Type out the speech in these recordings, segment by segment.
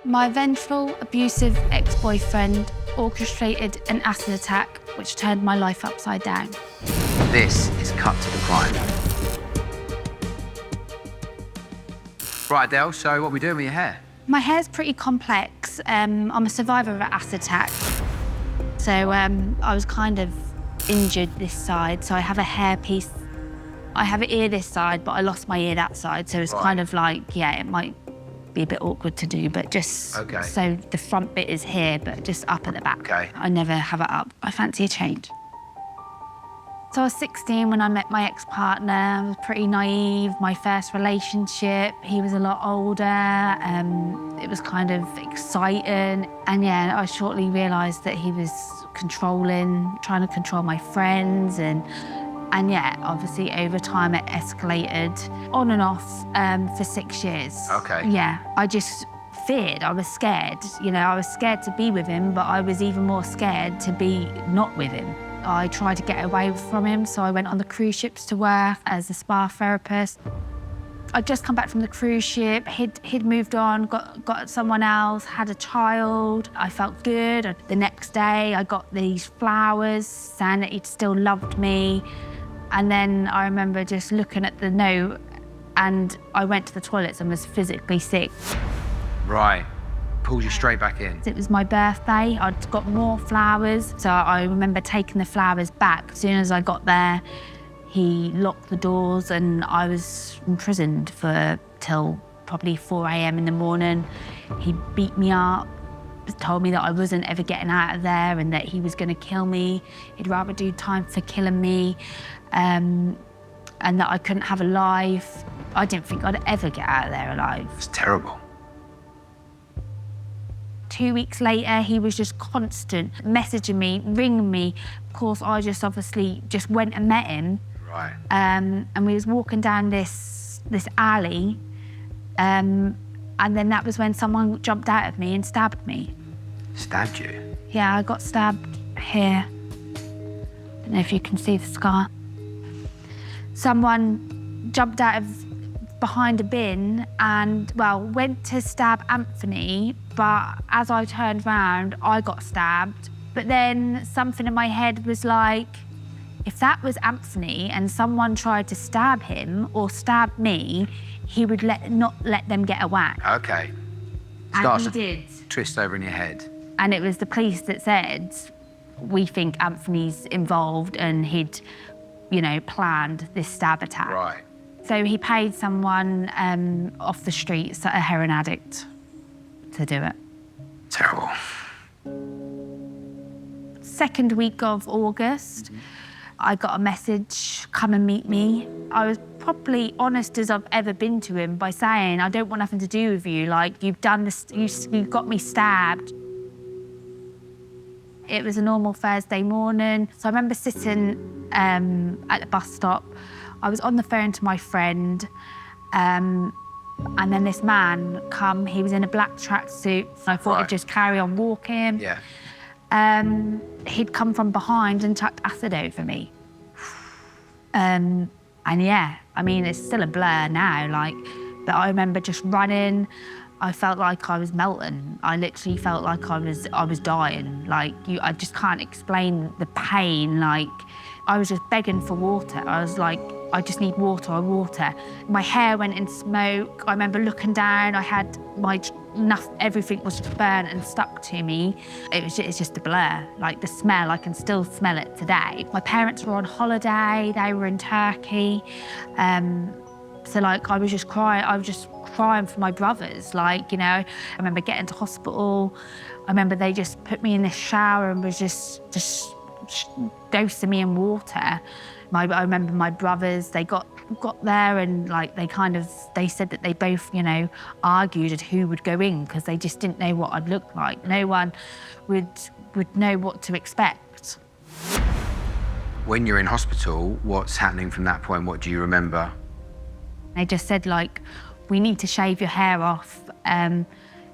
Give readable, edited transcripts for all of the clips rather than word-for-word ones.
My vengeful, abusive ex-boyfriend orchestrated an acid attack which turned my life upside down. This is Cut to the Crime. Right, Adele, so what are we doing with your hair? My hair's pretty complex. I'm a survivor of an acid attack. So I was kind of injured this side, so I have a hairpiece. I have an ear this side, but I lost my ear that side, so it's kind of like, yeah, it might be a bit awkward to do, but just so the front bit is here, but just up at the back. Okay. I never have it up. I fancy a change. So I was 16 when I met my ex-partner. I was pretty naive. My first relationship, he was a lot older. It was kind of exciting. And yeah, I shortly realised that he was controlling, trying to control my friends. And yeah, obviously over time it escalated on and off for 6 years. Okay. Yeah, I just feared, I was scared. You know, I was scared to be with him, but I was even more scared to be not with him. I tried to get away from him, so I went on the cruise ships to work as a spa therapist. I'd just come back from the cruise ship, he'd moved on, got someone else, had a child. I felt good. The next day, I got these flowers saying that he'd still loved me. And then I remember just looking at the note and I went to the toilets and was physically sick. Right. Pulls you straight back in. It was my birthday. I'd got more flowers. So I remember taking the flowers back. As soon as I got there, he locked the doors and I was imprisoned for till probably 4 a.m. in the morning. He beat me up, told me that I wasn't ever getting out of there and that he was going to kill me. He'd rather do time for killing me, and that I couldn't have a life. I didn't think I'd ever get out of there alive. It's terrible. 2 weeks later, he was just constant, messaging me, ringing me. Of course, I just obviously just went and met him. Right. And we was walking down this alley, and then that was when someone jumped out of me and stabbed me. Stabbed you? Yeah, I got stabbed here. Don't know if you can see the scar. Someone jumped out of behind a bin and, well, went to stab Anthony, but as I turned round, I got stabbed. But then something in my head was like, if that was Anthony and someone tried to stab him or stab me, he would not let them get away. Okay. And he did. Twist over in your head. And it was the police that said, we think Anthony's involved and he'd, you know, planned this stab attack. Right. So he paid someone off the streets, a heroin addict, to do it. Terrible. Second week of August, I got a message, come and meet me. I was probably honest as I've ever been to him by saying, I don't want nothing to do with you. Like, you've done this, you got me stabbed. It was a normal Thursday morning. So I remember sitting at the bus stop. I was on the phone to my friend, and then this man come. He was in a black tracksuit. I thought I'd just carry on walking. Yeah. He'd come from behind and chucked acid over me. And yeah, I mean, it's still a blur now, like, but I remember just running. I felt like I was melting. I literally felt like I was dying. Like, I just can't explain the pain. Like, I was just begging for water. I was like, I just need water, water. My hair went in smoke. I remember looking down. I had everything was burnt and stuck to me. It's just a blur. Like, the smell, I can still smell it today. My parents were on holiday. They were in Turkey. So, like, I was just crying for my brothers. Like, you know, I remember getting to hospital. I remember they just put me in this shower and was just dosing me in water. I remember my brothers, they got there and, like, they said that they both, you know, argued at who would go in because they just didn't know what I'd look like. No one would know what to expect. When you're in hospital, what's happening from that point? What do you remember? They just said, like, we need to shave your hair off.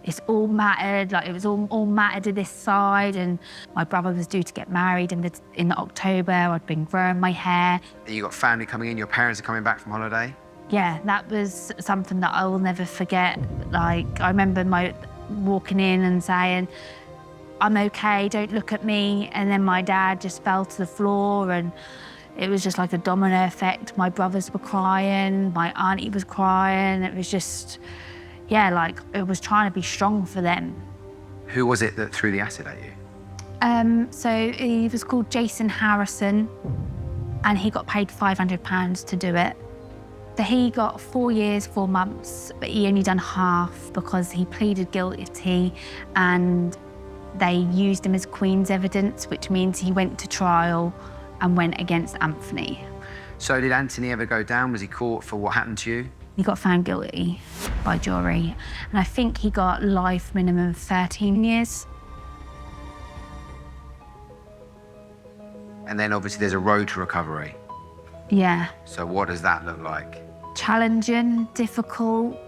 It's all matted, like, it was all matted to this side, and my brother was due to get married in October. I'd been growing my hair. You got family coming in, your parents are coming back from holiday? Yeah, that was something that I will never forget. Like, I remember walking in and saying, "I'm okay, don't look at me." And then my dad just fell to the floor, and it was just like a domino effect. My brothers were crying, my auntie was crying. It was just, yeah, like it was trying to be strong for them. Who was it that threw the acid at you? So he was called Jason Harrison, and he got paid £500 to do it. So he got 4 years, 4 months, but he only done half because he pleaded guilty and they used him as Queen's evidence, which means he went to trial and went against Anthony. So did Anthony ever go down? Was he caught for what happened to you? He got found guilty by jury, and I think he got life minimum of 13 years. And then obviously there's a road to recovery. Yeah. So what does that look like? Challenging, difficult.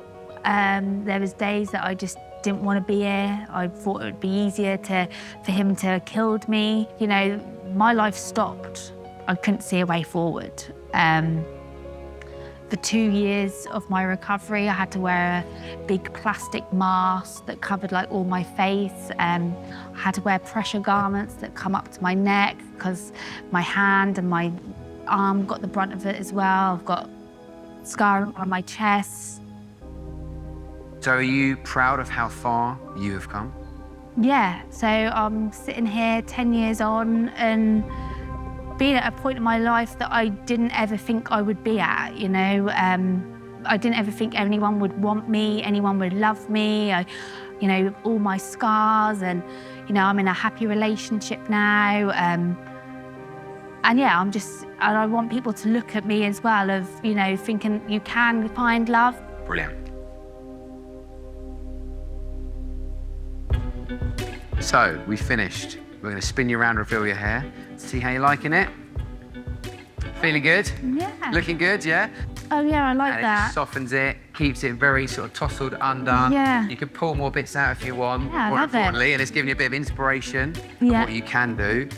There was days that I just didn't want to be here. I thought it would be easier for him to have killed me. You know, my life stopped. I couldn't see a way forward. For 2 years of my recovery, I had to wear a big plastic mask that covered like all my face. I had to wear pressure garments that come up to my neck because my hand and my arm got the brunt of it as well. I've got scarring on my chest. So are you proud of how far you have come? Yeah, so I'm sitting here 10 years on and being at a point in my life that I didn't ever think I would be at, you know. I didn't ever think anyone would want me, anyone would love me. You know, all my scars, and, you know, I'm in a happy relationship now. And yeah, and I want people to look at me as well of, you know, thinking you can find love. Brilliant. So, we finished. We're going to spin you around, reveal your hair. See how you're liking it? Feeling good? Yeah. Looking good, yeah? Oh yeah, I like And it that. just softens it, keeps it very sort of tousled, undone. Yeah. You can pull more bits out if you want. Yeah, I more love it. importantly, and it's giving you a bit of inspiration of Yeah. what you can do.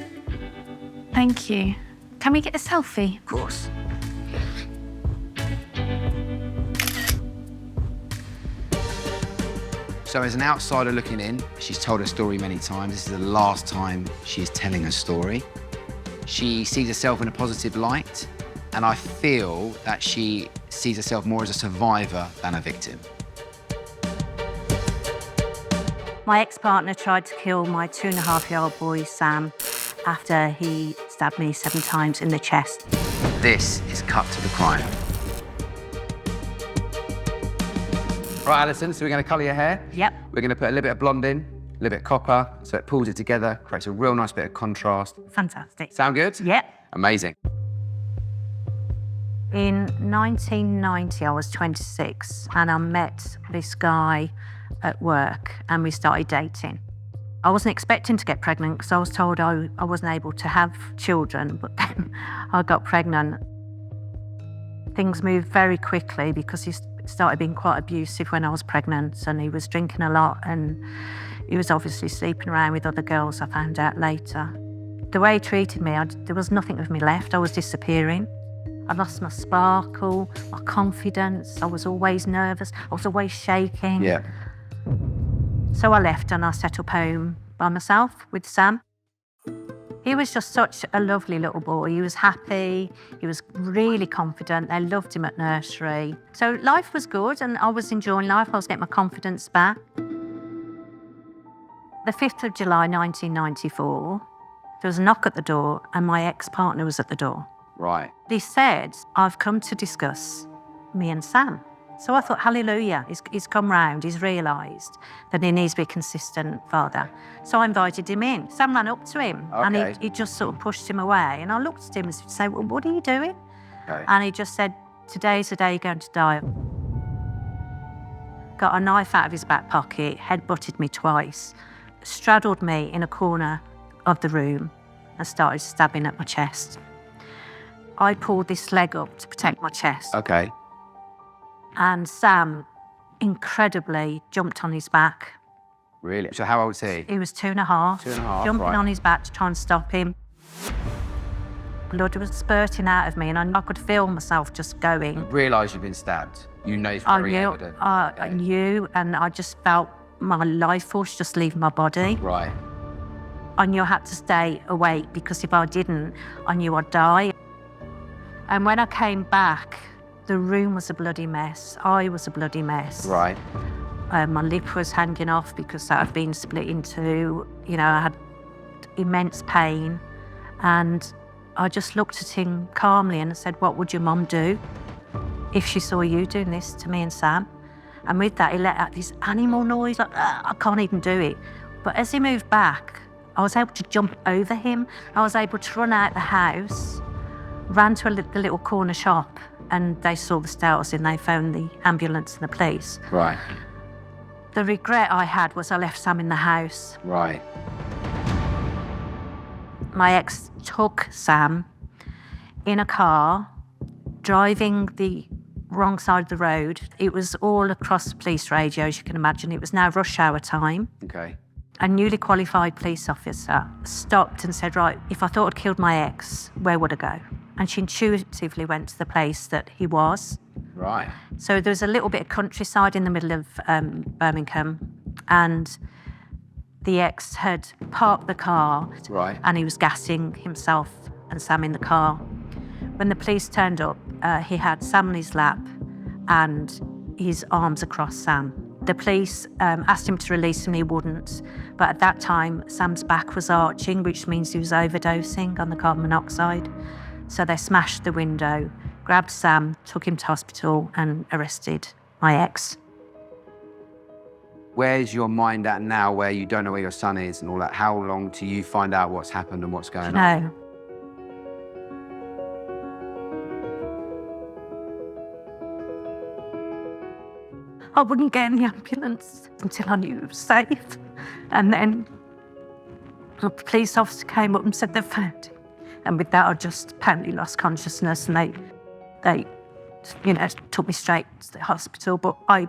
Thank you. Can we get a selfie? Of course. So as an outsider looking in, she's told her story many times. This is the last time she's telling her story. She sees herself in a positive light, and I feel that she sees herself more as a survivor than a victim. My ex-partner tried to kill my 2.5-year-old boy, Sam, after he stabbed me 7 times in the chest. This is Cut to the Crime. Right, Alison, so we're going to colour your hair. Yep. We're going to put a little bit of blonde in, a little bit of copper, so it pulls it together, creates a real nice bit of contrast. Fantastic. Sound good? Yep. Amazing. In 1990, I was 26, and I met this guy at work, and we started dating. I wasn't expecting to get pregnant because I was told I wasn't able to have children, but then I got pregnant. Things moved very quickly because he started being quite abusive when I was pregnant, and he was drinking a lot, and he was obviously sleeping around with other girls, I found out later. The way he treated me, there was nothing of me left. I was disappearing. I lost my sparkle, my confidence. I was always nervous. I was always shaking. Yeah. So I left and I set up home by myself with Sam. He was just such a lovely little boy. He was happy, he was really confident. They loved him at nursery. So life was good and I was enjoying life. I was getting my confidence back. The 5th of July, 1994, there was a knock at the door and my ex-partner was at the door. Right. He said, "I've come to discuss me and Sam." So I thought, hallelujah, he's come round, he's realised that he needs to be a consistent father. So I invited him in. Sam ran up to him and he just sort of pushed him away. And I looked at him and said, "Well, what are you doing?" Okay. And he just said, "Today's the day you're going to die." Got a knife out of his back pocket, head-butted me twice, straddled me in a corner of the room and started stabbing at my chest. I pulled this leg up to protect my chest. Okay. And Sam, incredibly, jumped on his back. Really? So how old is he? He was 2.5. 2.5, Jumping right. on his back to try and stop him. Blood was spurting out of me and I could feel myself just going. Realise you've been stabbed. You know it's I very knew, evident. I knew, and I just felt my life force just leaving my body. Right. I knew I had to stay awake because if I didn't, I knew I'd die. And when I came back, the room was a bloody mess. I was a bloody mess. Right. My lip was hanging off because that had been split in two. You know, I had immense pain. And I just looked at him calmly and I said, what would your mum do if she saw you doing this to me and Sam? And with that, he let out this animal noise, like, I can't even do it. But as he moved back, I was able to jump over him. I was able to run out the house, ran to the little corner shop, and they saw the stairs and they found the ambulance and the police. Right. The regret I had was I left Sam in the house. Right. My ex took Sam in a car, driving the wrong side of the road. It was all across the police radio, as you can imagine. It was now rush hour time. Okay. A newly qualified police officer stopped and said, right, if I thought I'd killed my ex, where would I go? And she intuitively went to the place that he was. Right. So there was a little bit of countryside in the middle of Birmingham, and the ex had parked the car. Right. And he was gassing himself and Sam in the car. When the police turned up, he had Sam on his lap and his arms across Sam. The police asked him to release him, he wouldn't. But at that time, Sam's back was arching, which means he was overdosing on the carbon monoxide. So they smashed the window, grabbed Sam, took him to hospital and arrested my ex. Where's your mind at now where you don't know where your son is and all that? How long till you find out what's happened and what's going on? No. I wouldn't get in the ambulance until I knew it was safe. And then a police officer came up and said they found him. And with that, I just apparently lost consciousness and they took me straight to the hospital. But I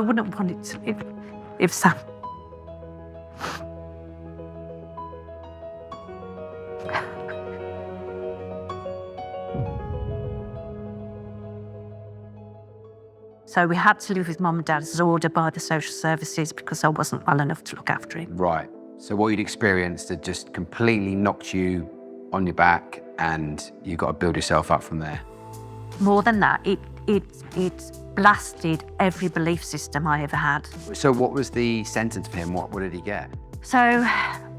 wouldn't want it to live if Sam. So we had to live with Mum and Dad as ordered by the social services because I wasn't well enough to look after him. Right. So what you'd experienced had just completely knocked you on your back and you got to build yourself up from there. More than that, it blasted every belief system I ever had. So what was the sentence for him? What did he get? So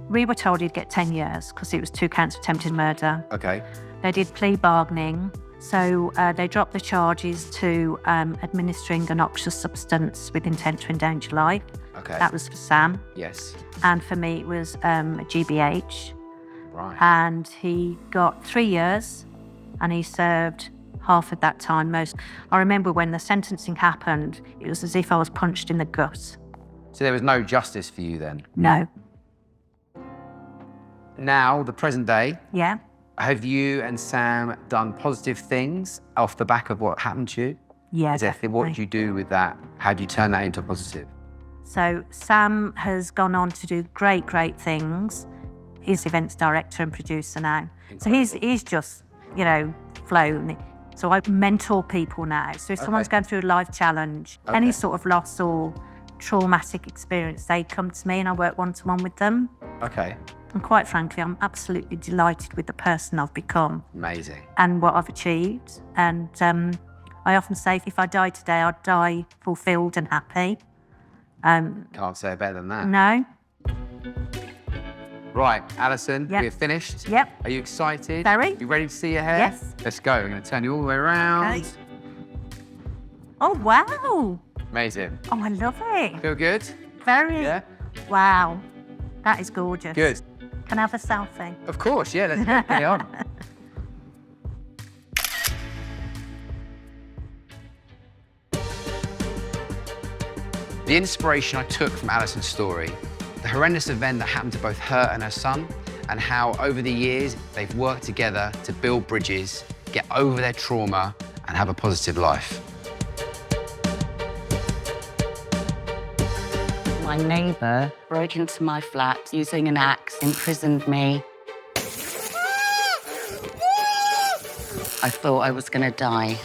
we were told he'd get 10 years because it was 2 counts of attempted murder. Okay. They did plea bargaining. So they dropped the charges to administering a noxious substance with intent to endanger life. Okay. That was for Sam. Yes. And for me, it was a GBH. Right. And he got 3 years and he served half of that time. I remember when the sentencing happened, it was as if I was punched in the gut. So there was no justice for you then? No. Now, the present day, Yeah. have you and Sam done positive things off the back of what happened to you? Yeah. What did you do with that? How do you turn that into a positive? So Sam has gone on to do great, great things. He's events director and producer now. So he's just, flown. So I mentor people now. So if someone's going through a life challenge, any sort of loss or traumatic experience, they come to me and I work one-to-one with them. Okay. And quite frankly, I'm absolutely delighted with the person I've become. Amazing. And what I've achieved. And I often say if I die today, I'd die fulfilled and happy. Can't say it better than that. No. Right, Alison, Yep. we're finished. Yep. Are you excited? Very. You ready to see your hair? Yes. Let's go. I'm going to turn you all the way around. Okay. Oh, wow. Amazing. Oh, I love it. Feel good? Very. Yeah? Wow. That is gorgeous. Good. Can I have a selfie? Of course, yeah, let's get on. The inspiration I took from Alison's story, the horrendous event that happened to both her and her son, and how over the years they've worked together to build bridges, get over their trauma, and have a positive life. My neighbour broke into my flat using an axe, imprisoned me. I thought I was going to die.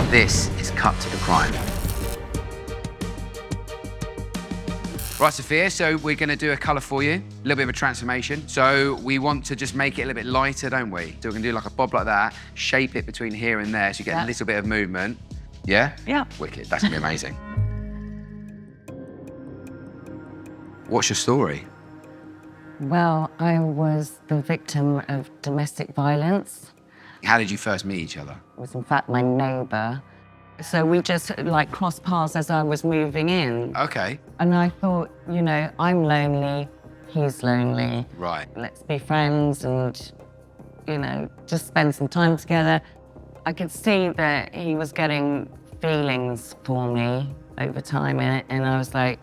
This is Cut to the Crime. Right, Sophia, so we're going to do a colour for you, a little bit of a transformation. So we want to just make it a little bit lighter, don't we? So we're going to do like a bob like that, shape it between here and there so you get a little bit of movement. Yeah? Yeah. Wicked, that's going to be amazing. What's your story? Well, I was the victim of domestic violence. How did you first meet each other? It was in fact my neighbour. So we just like crossed paths as I was moving in. Okay. And I thought, you know, I'm lonely, he's lonely. Right. Let's be friends and, you know, just spend some time together. I could see that he was getting feelings for me over time, and I was like,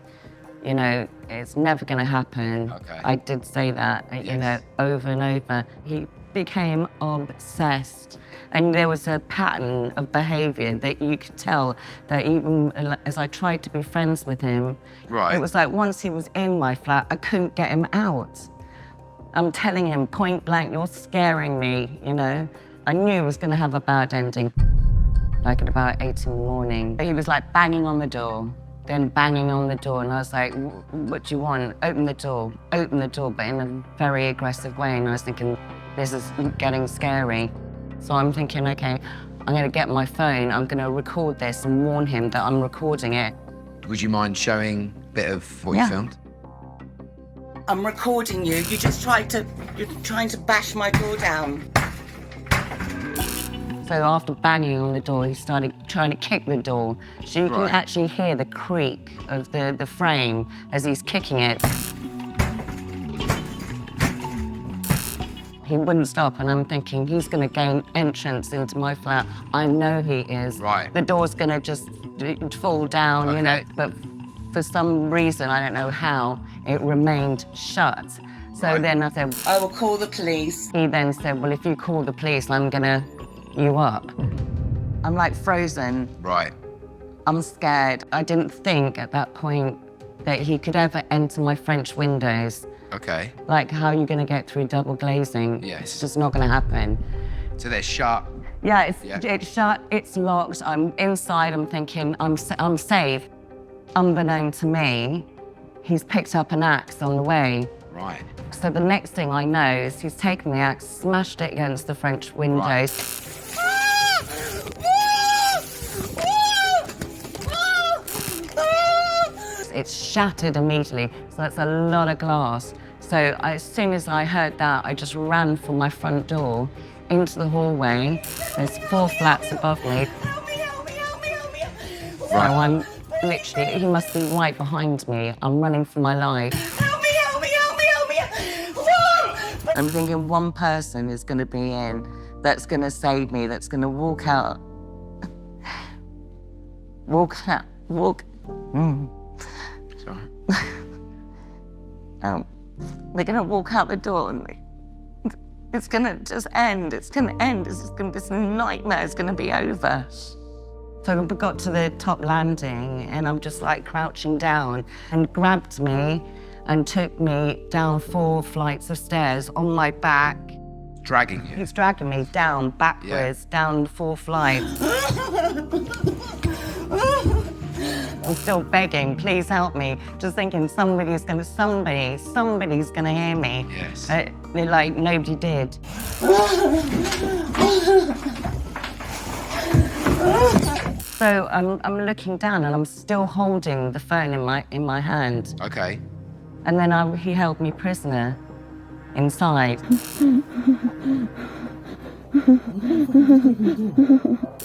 you know, it's never going to happen. Okay. I did say that, you know, over and over. He became obsessed. And there was a pattern of behaviour that you could tell that even as I tried to be friends with him, Right. it was like once he was in my flat, I couldn't get him out. I'm telling him point blank, you're scaring me, you know. I knew it was going to have a bad ending. Like at about 8 in the morning, he was like banging on the door, then banging on the door, and I was like, what do you want? Open the door, but in a very aggressive way. And I was thinking, this is getting scary. So I'm thinking, okay, I'm going to get my phone, I'm going to record this and warn him that I'm recording it. Would you mind showing a bit of what you filmed? I'm recording you. You're trying to bash my door down. So after banging on the door, he started trying to kick the door. So you can actually hear the creak of the frame as he's kicking it. He wouldn't stop, and I'm thinking, he's going to gain entrance into my flat. I know he is. Right. The door's going to just fall down, you know, but for some reason, I don't know how, it remained shut. So then I said, I will call the police. he then said, well, if you call the police, I'm going to you up. I'm like frozen. Right. I'm scared. I didn't think at that point that he could ever enter my French windows. Okay. Like, how are you going to get through double glazing? Yes. It's just not going to happen. So they're shut. Yeah, it's shut, it's locked. I'm inside, I'm thinking, I'm safe. Unbeknown to me, he's picked up an axe on the way. Right. So the next thing I know is he's taken the axe, smashed it against the French windows. It's shattered immediately, so that's a lot of glass. So as soon as I heard that, I just ran from my front door into the hallway. There's 4 flats above me. Help me, help me, help me, help me. So I'm literally, he must be right behind me. I'm running for my life. Help me, help me, help me, help me. I'm thinking one person is going to be in that's going to save me, that's going to walk out. Sorry. They're going to walk out the door and it's going to just end. It's going to end. This nightmare is going to be over. So we got to the top landing and I'm just like crouching down, and grabbed me and took me down 4 flights of stairs on my back. Dragging you. He's dragging me down backwards, down 4 flights. I'm still begging, please help me. Just thinking somebody's gonna hear me. Yes. They're like, nobody did. So I'm looking down and I'm still holding the phone in my hand. Okay. And then he held me prisoner inside.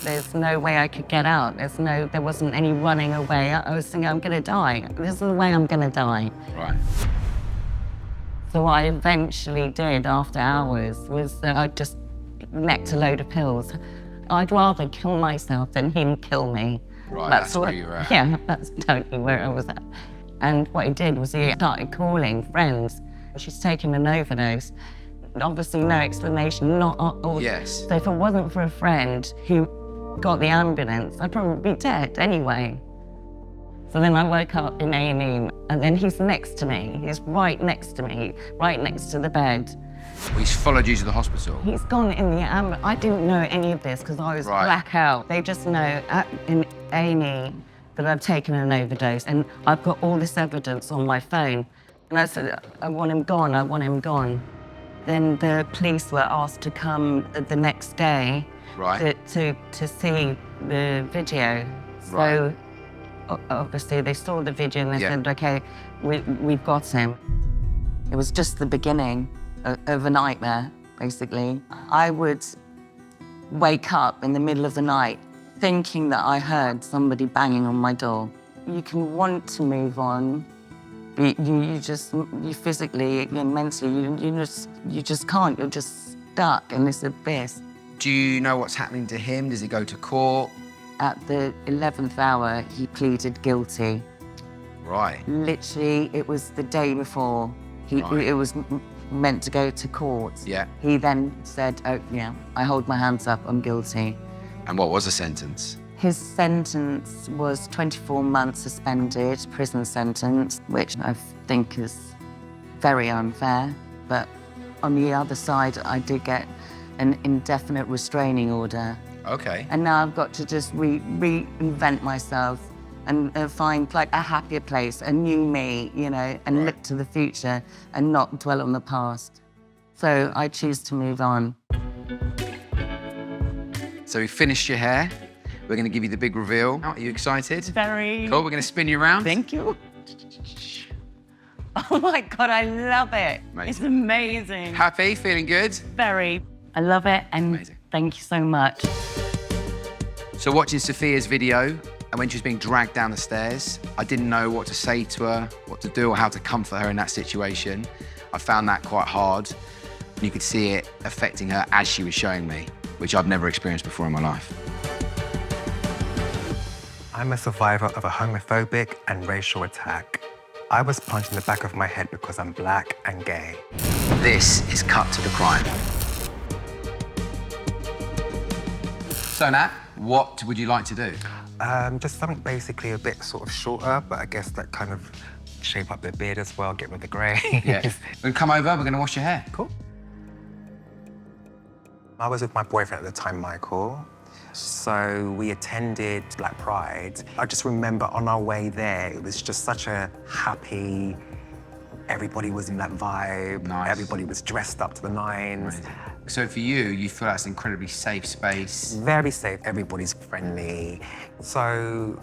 There's no way I could get out. There wasn't any running away. I was thinking, I'm gonna die. This is the way I'm gonna die. Right. So what I eventually did after hours was that I just necked a load of pills. I'd rather kill myself than him kill me. Right, that's where you were at. Yeah, that's totally where I was at. And what he did was he started calling friends. She's taken an overdose. Obviously no explanation, Yes. So if it wasn't for a friend who got the ambulance, I'd probably be dead anyway. So then I woke up in A&E, and then he's next to me. He's right next to me, right next to the bed. Well, he's followed you to the hospital. He's gone in the ambulance. I didn't know any of this because I was blackout. They just know in A&E that I've taken an overdose, and I've got all this evidence on my phone. And I said, I want him gone, I want him gone. Then the police were asked to come the next day Right. to see the video. Right. So obviously they saw the video and they Yeah. said, okay, we've got him. It was just the beginning of a nightmare, basically. I would wake up in the middle of the night thinking that I heard somebody banging on my door. You can want to move on, but you physically and mentally, you just can't. You're just stuck in this abyss. Do you know what's happening to him? Does he go to court? At the 11th hour, he pleaded guilty. Right. Literally, it was the day before Right. it was meant to go to court. Yeah. He then said, oh, yeah, I hold my hands up, I'm guilty. And what was the sentence? His sentence was 24 months suspended, prison sentence, which I think is very unfair. But on the other side, I did get an indefinite restraining order. Okay. And now I've got to just reinvent myself and find like a happier place, a new me, you know, and Right. look to the future and not dwell on the past. So I choose to move on. So we finished your hair. We're going to give you the big reveal. Are you excited? Very. Cool. We're going to spin you around. Thank you. Oh my God, I love it. Amazing. It's amazing. Happy? Feeling good? Very. I love it, and Amazing. thank you so much. So watching Sophia's video, and when she was being dragged down the stairs, I didn't know what to say to her, what to do, or how to comfort her in that situation. I found that quite hard. You could see it affecting her as she was showing me, which I've never experienced before in my life. I'm a survivor of a homophobic and racial attack. I was punched in the back of my head because I'm black and gay. This is Cut to the Crime. So Nat, what would you like to do? Just something basically a bit sort of shorter, but I guess that kind of shape up the beard as well, get rid of the grey. Yeah. We're gonna come over, we're gonna wash your hair. Cool. I was with my boyfriend at the time, Michael. So we attended Black Pride. I just remember on our way there, it was just such a happy, everybody was in that vibe. Nice. Everybody was dressed up to the nines. So for you, you feel that's an incredibly safe space. Very safe, everybody's friendly. So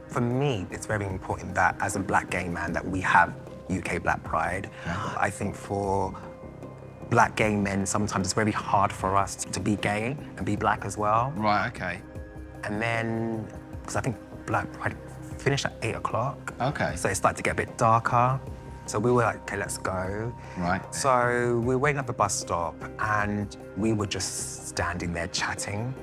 for me, it's very important that as a black gay man that we have UK Black Pride. I think for black gay men, sometimes it's very hard for us to be gay and be black as well. Right, okay. And then, because I think Black Pride finished at 8 o'clock. Okay. So it started to get a bit darker. So we were like, okay, let's go. Right. So we were waiting at the bus stop and we were just standing there chatting.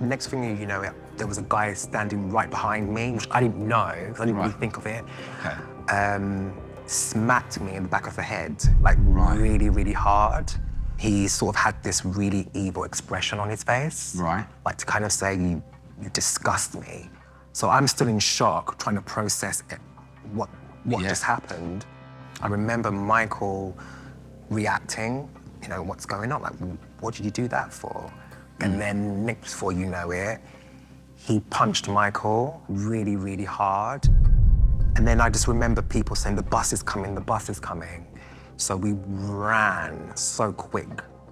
Next thing you know, there was a guy standing right behind me, which I didn't know, because I didn't really think of it. Okay. Smacked me in the back of the head, like really, really hard. He sort of had this really evil expression on his face. Right. Like to kind of say, you disgust me. So I'm still in shock, trying to process it, what just happened. I remember Michael reacting, you know, what's going on? Like, what did you do that for? And then next before you know it, he punched Michael really, really hard. And then I just remember people saying, the bus is coming, the bus is coming. So we ran so quick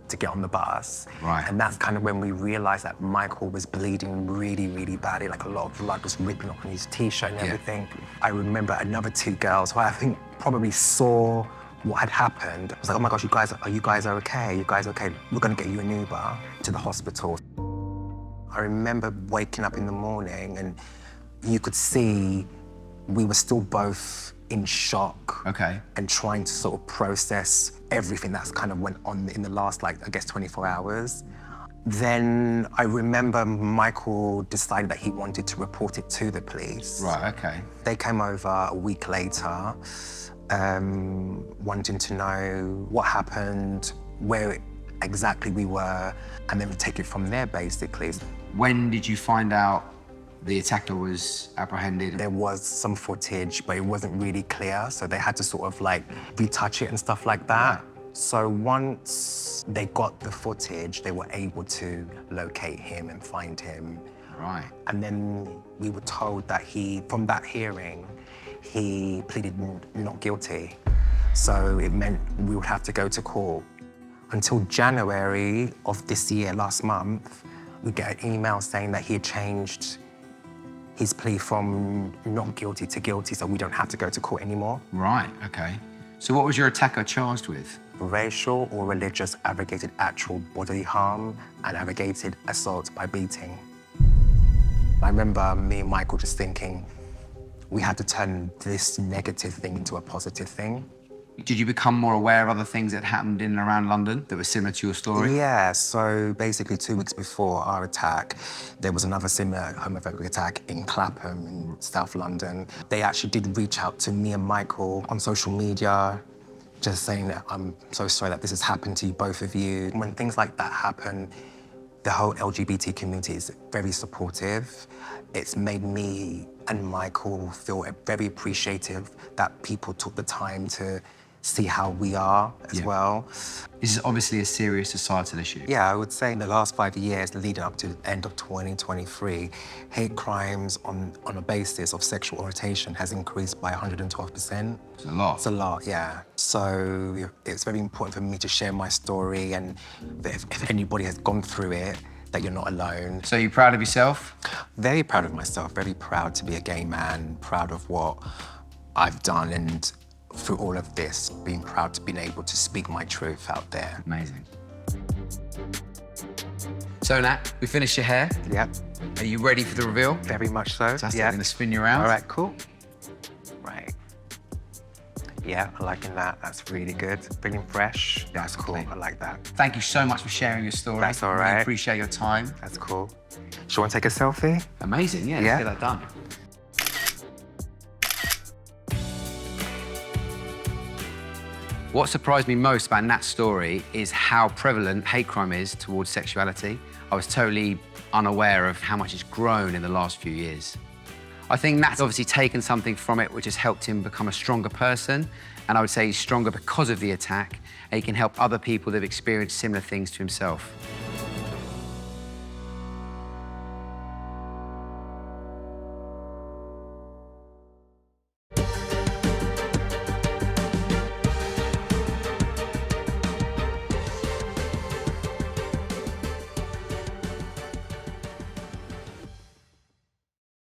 to get on the bus. Right. And that's kind of when we realized that Michael was bleeding really, really badly, like a lot of blood was ripping off on his t-shirt and everything. I remember another two girls who I think probably saw what had happened. I was like, oh my gosh, are you guys okay? You guys okay? We're gonna get you an Uber to the hospital. I remember waking up in the morning and you could see we were still both in shock. Okay. And trying to sort of process everything that's kind of went on in the last, like, I guess 24 hours. Then I remember Michael decided that he wanted to report it to the police. Right, okay. They came over a week later, wanting to know what happened, where exactly we were, and then we take it from there, basically. When did you find out the attacker was apprehended? There was some footage, but it wasn't really clear, so they had to sort of like retouch it and stuff like that. So once they got the footage, they were able to locate him and find him. Right. And then we were told that from that hearing, he pleaded not guilty. So it meant we would have to go to court. Until January of this year, last month, we get an email saying that he had changed his plea from not guilty to guilty, so we don't have to go to court anymore. Right, okay. So what was your attacker charged with? Racial or religious aggravated actual bodily harm and aggravated assault by beating. I remember me and Michael just thinking we had to turn this negative thing into a positive thing. Did you become more aware of other things that happened in and around London that were similar to your story? Yeah, so basically 2 weeks before our attack, there was another similar homophobic attack in Clapham in South London. They actually did reach out to me and Michael on social media, just saying that I'm so sorry that this has happened to you, both of you. When things like that happen, the whole LGBT community is very supportive. It's made me and Michael feel very appreciative that people took the time to see how we are as well. This is obviously a serious societal issue. Yeah, I would say in the last 5 years, leading up to the end of 2023, hate crimes on a basis of sexual orientation has increased by 112%. It's a lot. It's a lot, yeah. So it's very important for me to share my story, and that if anybody has gone through it, that you're not alone. So you proud of yourself? Very proud of myself, very proud to be a gay man, proud of what I've done, and through all of this, being proud to being able to speak my truth out there. Amazing. So Nat, we finished your hair. Yep. Are you ready for the reveal? Very much so. Fantastic. Yeah. I'm gonna spin you around. All right, cool. Right. Yeah, I'm liking that. That's really good. Feeling fresh. That's cool. Clean. I like that. Thank you so much for sharing your story. That's all Really right. appreciate your time. That's cool. Do you want to take a selfie? Amazing, yeah, Yeah. let's get that done. What surprised me most about Nat's story is how prevalent hate crime is towards sexuality. I was totally unaware of how much it's grown in the last few years. I think Nat's obviously taken something from it which has helped him become a stronger person, and I would say he's stronger because of the attack, and he can help other people that have experienced similar things to himself.